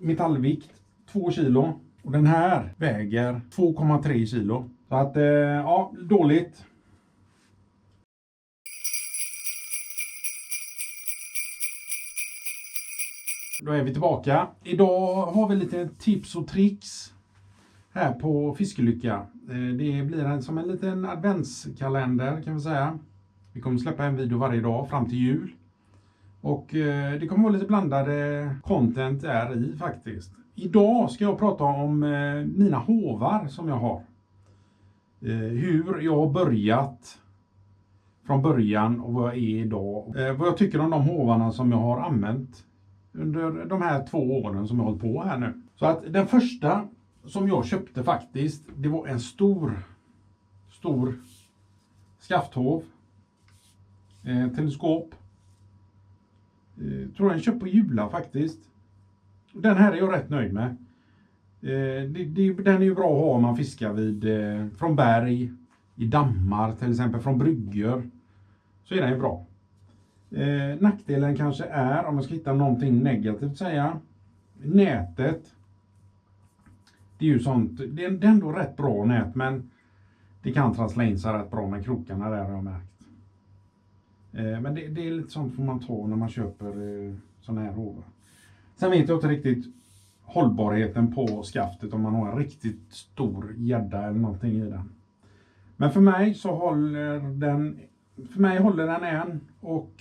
metallvikt 2 kilo. Och den här väger 2,3 kilo. Så att, ja, dåligt. Då är vi tillbaka. Idag har vi lite tips och tricks här på Fiskelycka. Det blir som en liten adventskalender kan vi säga. Vi kommer släppa en video varje dag fram till jul. Och det kommer vara lite blandade content där i faktiskt. Idag ska jag prata om mina hovar som jag har. Hur jag har börjat från början och vad jag är idag. Vad jag tycker om de hovarna som jag har använt under de här 2 åren som jag har hållit på här nu. Så att den första som jag köpte faktiskt, det var en stor skafthov. Teleskop. Tror jag köpt på Jula faktiskt. Den här är jag rätt nöjd med. Den är ju bra att ha om man fiskar från berg, i dammar till exempel, från brygger. Så är den ju bra. Nackdelen kanske är, om man ska hitta någonting negativt säga, nätet. Det är ju sånt, det är ändå rätt bra nät, men det kan trassla in sig rätt bra med krokarna där har jag märkt. Men det är lite sånt får man ta när man köper såna här hovar. Sen vet jag inte riktigt hållbarheten på skaftet om man har en riktigt stor gädda eller någonting i den. Men för mig så håller den än och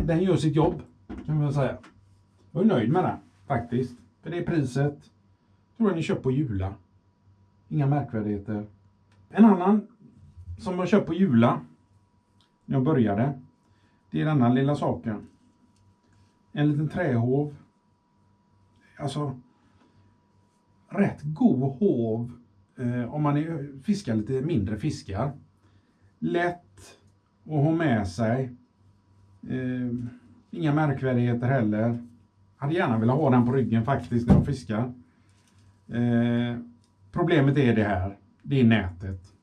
den gör sitt jobb kan man säga. Jag är nöjd med den faktiskt. För det är priset. Tror jag ni köper på Jula. Inga märkvärdigheter. En annan som jag köpt på Jula när jag började, det är denna lilla saken. En liten trähov. Alltså rätt god hov om man fiskar lite mindre fiskar. Lätt att ha med sig. Inga märkvärdigheter heller. Hade gärna velat ha den på ryggen faktiskt när jag fiskar. Problemet är det här. Det är nätet.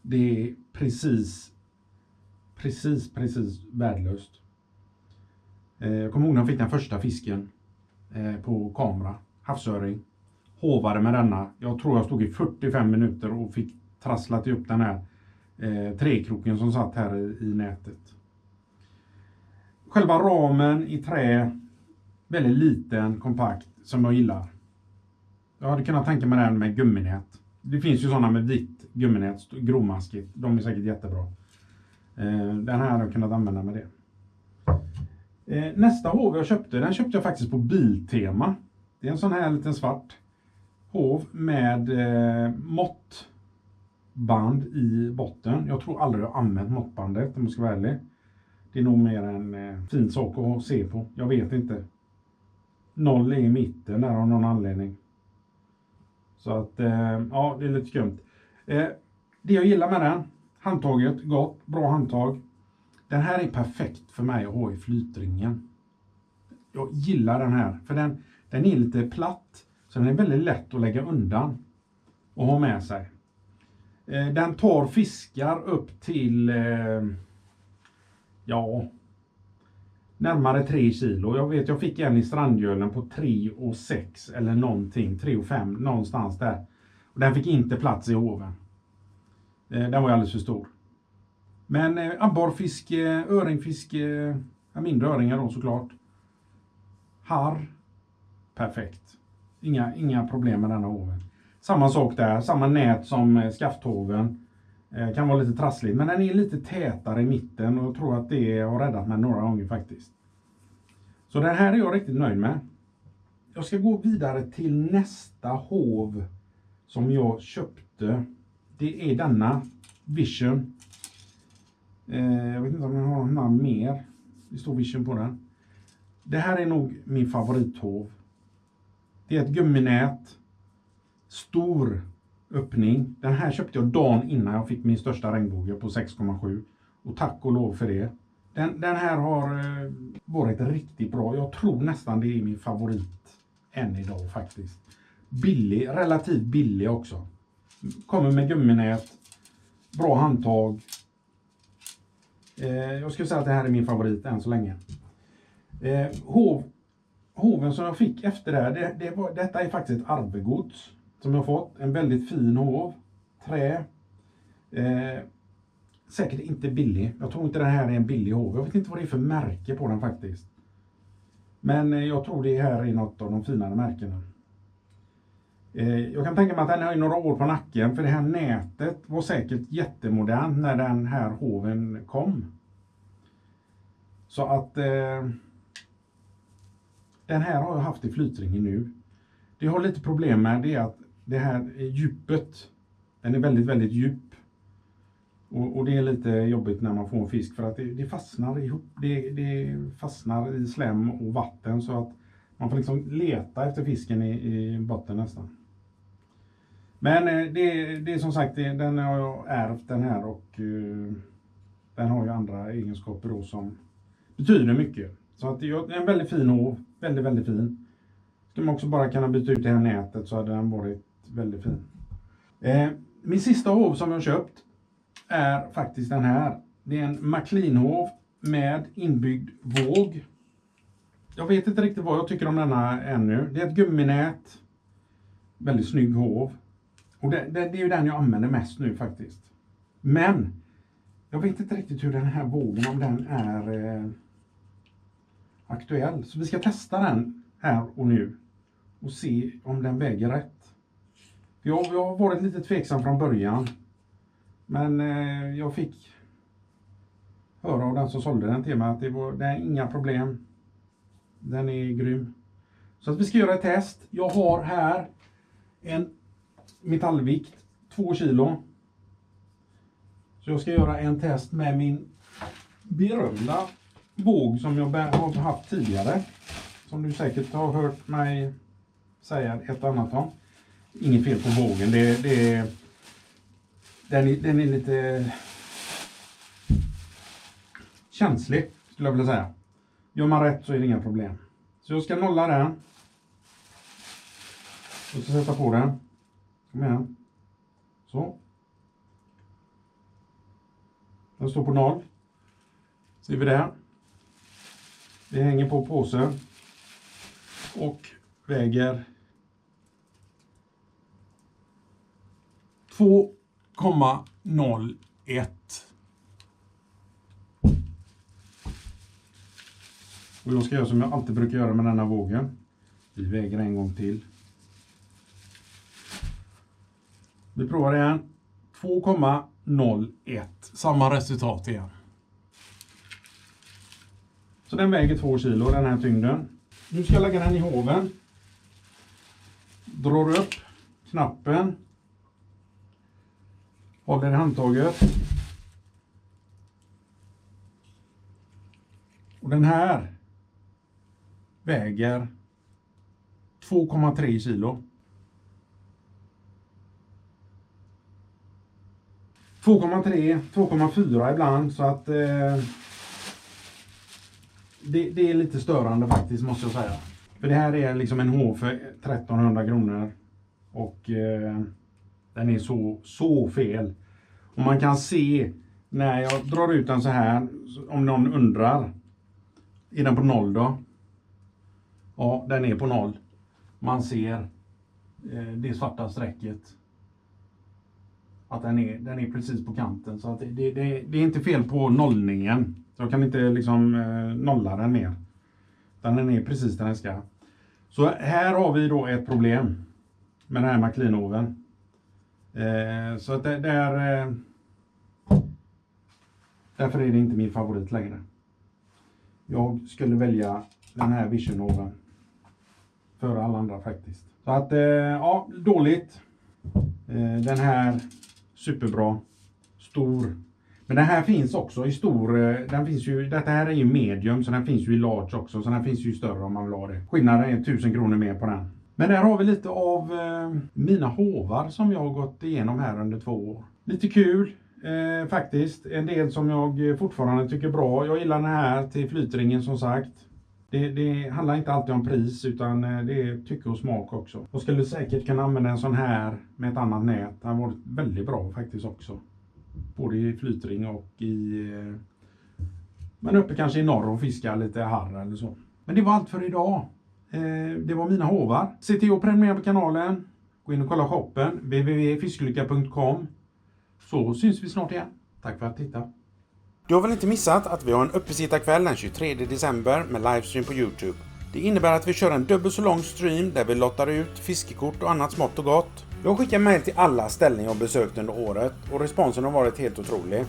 Det är precis värdelöst. Jag kommer ihåg när jag fick den första fisken på kamera. Havsöring. Hovade med denna. Jag tror jag stod i 45 minuter och fick trasslat upp den här träkroken som satt här i nätet. Själva ramen i trä. Väldigt liten, kompakt, som jag gillar. Jag hade kunnat tänka mig den med gumminät. Det finns ju sådana med vitt gumminät, grovmaskigt. De är säkert jättebra. Den här hade jag kunnat använda med det. Nästa hov jag köpte, den köpte jag faktiskt på Biltema. Det är en sån här liten svart hov med måttband i botten. Jag tror aldrig jag har använt måttbandet, om jag ska vara ärlig. Det är nog mer en fin sak att se på. Jag vet inte. 0 är i mitten där av någon anledning. Så att, ja, det är lite skumt. Det jag gillar med den, handtaget, gott, bra handtag. Den här är perfekt för mig att ha i flytringen. Jag gillar den här, för den är lite platt. Så den är väldigt lätt att lägga undan och ha med sig. Den tar fiskar upp till, närmare 3 kilo. Jag vet, jag fick en i Strandgölen på 3,6 eller någonting. 3,5 någonstans där. Och den fick inte plats i hoven. Den var alldeles för stor. Men abborrfiske, öringfiske, mindre öringar då såklart. Harr, perfekt. Inga problem med denna hoven. Samma sak där, samma nät som skafthoven. Kan vara lite trassligt, men den är lite tätare i mitten och jag tror att det har räddat mig några gånger faktiskt. Så den här är jag riktigt nöjd med. Jag ska gå vidare till nästa hov som jag köpte. Det är denna Vision. Jag vet inte om jag har någon namn mer. Det står Vision på den. Det här är nog min favorithov. Det är ett gumminät. Stor öppning. Den här köpte jag dagen innan jag fick min största regnbåge på 6,7. Och tack och lov för det. Den här har varit riktigt bra. Jag tror nästan det är min favorit än idag faktiskt. Billig, relativt billig också. Kommer med gumminät. Bra handtag. Jag skulle säga att det här är min favorit än så länge. Hov hoven som jag fick efter detta är faktiskt ett arvegods som jag fått. En väldigt fin hov. Trä. Säkert inte billig. Jag tror inte det här är en billig hov. Jag vet inte vad det är för märke på den faktiskt. Men jag tror det här är något av de finare märkena. Jag kan tänka mig att den har några år på nacken. För det här nätet var säkert jättemodernt när den här hoven kom. Så att den här har jag haft i flytringen nu. Det jag har lite problem med det är att det här djupet. Den är väldigt, väldigt djup. Och det är lite jobbigt när man får en fisk för att det fastnar ihop. Det fastnar i slem och vatten så att man får liksom leta efter fisken i botten nästan. Men det är som sagt, den har jag ärvt den här och den har ju andra egenskaper då som betyder mycket. Så att det är en väldigt fin hov, väldigt, väldigt fin. Skulle man också bara kunna byta ut det här nätet så hade den varit väldigt fin. Min sista hov som jag köpt är faktiskt den här. Det är en McLean-hov med inbyggd våg. Jag vet inte riktigt vad jag tycker om denna ännu. Det är ett gumminät. Väldigt snygg hov. Och det är ju den jag använder mest nu faktiskt. Men jag vet inte riktigt hur den här vågen, om den är aktuell. Så vi ska testa den här och nu. Och se om den väger rätt. För jag har varit lite tveksam från början. Men jag fick höra av den som sålde den till mig att det är inga problem. Den är grym. Så att vi ska göra ett test. Jag har här en metallvikt 2 kilo. Så jag ska göra en test med min berömda våg som jag har haft tidigare. Som du säkert har hört mig säga ett annat om. Inget fel på vågen. Den är lite känslig skulle jag vilja säga. Gör man rätt så är det inga problem. Så jag ska nolla den. Och så sätta på den. Kom igen. Så. Den står på 0. Ser vi det. Det hänger på påsen. Och väger 2,01. Och jag ska göra som jag alltid brukar göra med denna vågen. Vi väger en gång till. Vi provar igen. 2,01. Samma resultat igen. Så den väger 2 kilo, den här tyngden. Nu ska jag lägga den i hoven. Drar upp knappen. Håller i handtaget. Och den här väger 2,3 kilo. 2,3, 2,4 ibland, så att det är lite störande faktiskt, måste jag säga. För det här är liksom en hov för 1300 kronor. Och den är så fel. Och man kan se när jag drar ut den så här, om någon undrar. Är den på 0 då? Ja, den är på 0. Man ser det svarta strecket. Att den är precis på kanten. Så att det är inte fel på nollningen. Så jag kan inte liksom nolla den mer. Utan den är precis där den ska. Så här har vi då ett problem med den här McLean-hoven. Så att därför är det inte min favorit längre. Jag skulle välja den här Vision-hoven för alla andra faktiskt. Så att ja, dåligt. Den här superbra, stor. Men den här finns också i stor. Den finns ju, detta här är ju medium, så den finns ju i large också. Så den finns ju större om man vill ha det. Skillnaden är 1000 kronor mer på den. Men där har vi lite av mina hovar som jag har gått igenom här under 2 år. Lite kul faktiskt. En del som jag fortfarande tycker bra. Jag gillar den här till flytringen som sagt. Det handlar inte alltid om pris, utan det är tycke och smak också. Jag skulle säkert kunna använda en sån här med ett annat nät. Det har varit väldigt bra faktiskt också. Både i flytring och i... Men uppe kanske i norr och fiska lite harr eller så. Men det var allt för idag. Det var mina hovar. Se till att prenumerera på kanalen. Gå in och kolla shoppen. www.fiskelycka.com. Så syns vi snart igen. Tack för att titta. Du har väl inte missat att vi har en uppesittarkväll den 23 december med livestream på YouTube. Det innebär att vi kör en dubbelt så lång stream där vi lottar ut fiskekort och annat smått och gott. Jag skickar mejl till alla ställen jag besökt under året och responsen har varit helt otrolig.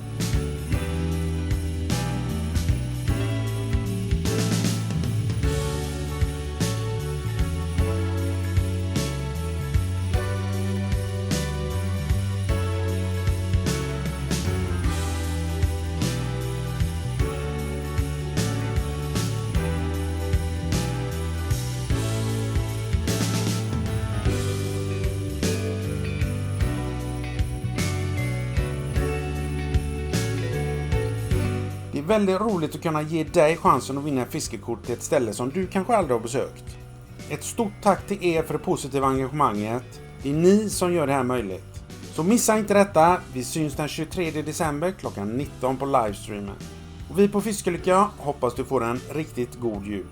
Det är väldigt roligt att kunna ge dig chansen att vinna fiskekort till ett ställe som du kanske aldrig har besökt. Ett stort tack till er för det positiva engagemanget. Det är ni som gör det här möjligt. Så missa inte detta. Vi syns den 23 december klockan 19 på livestreamen. Och vi på Fiskelycka hoppas du får en riktigt god jul.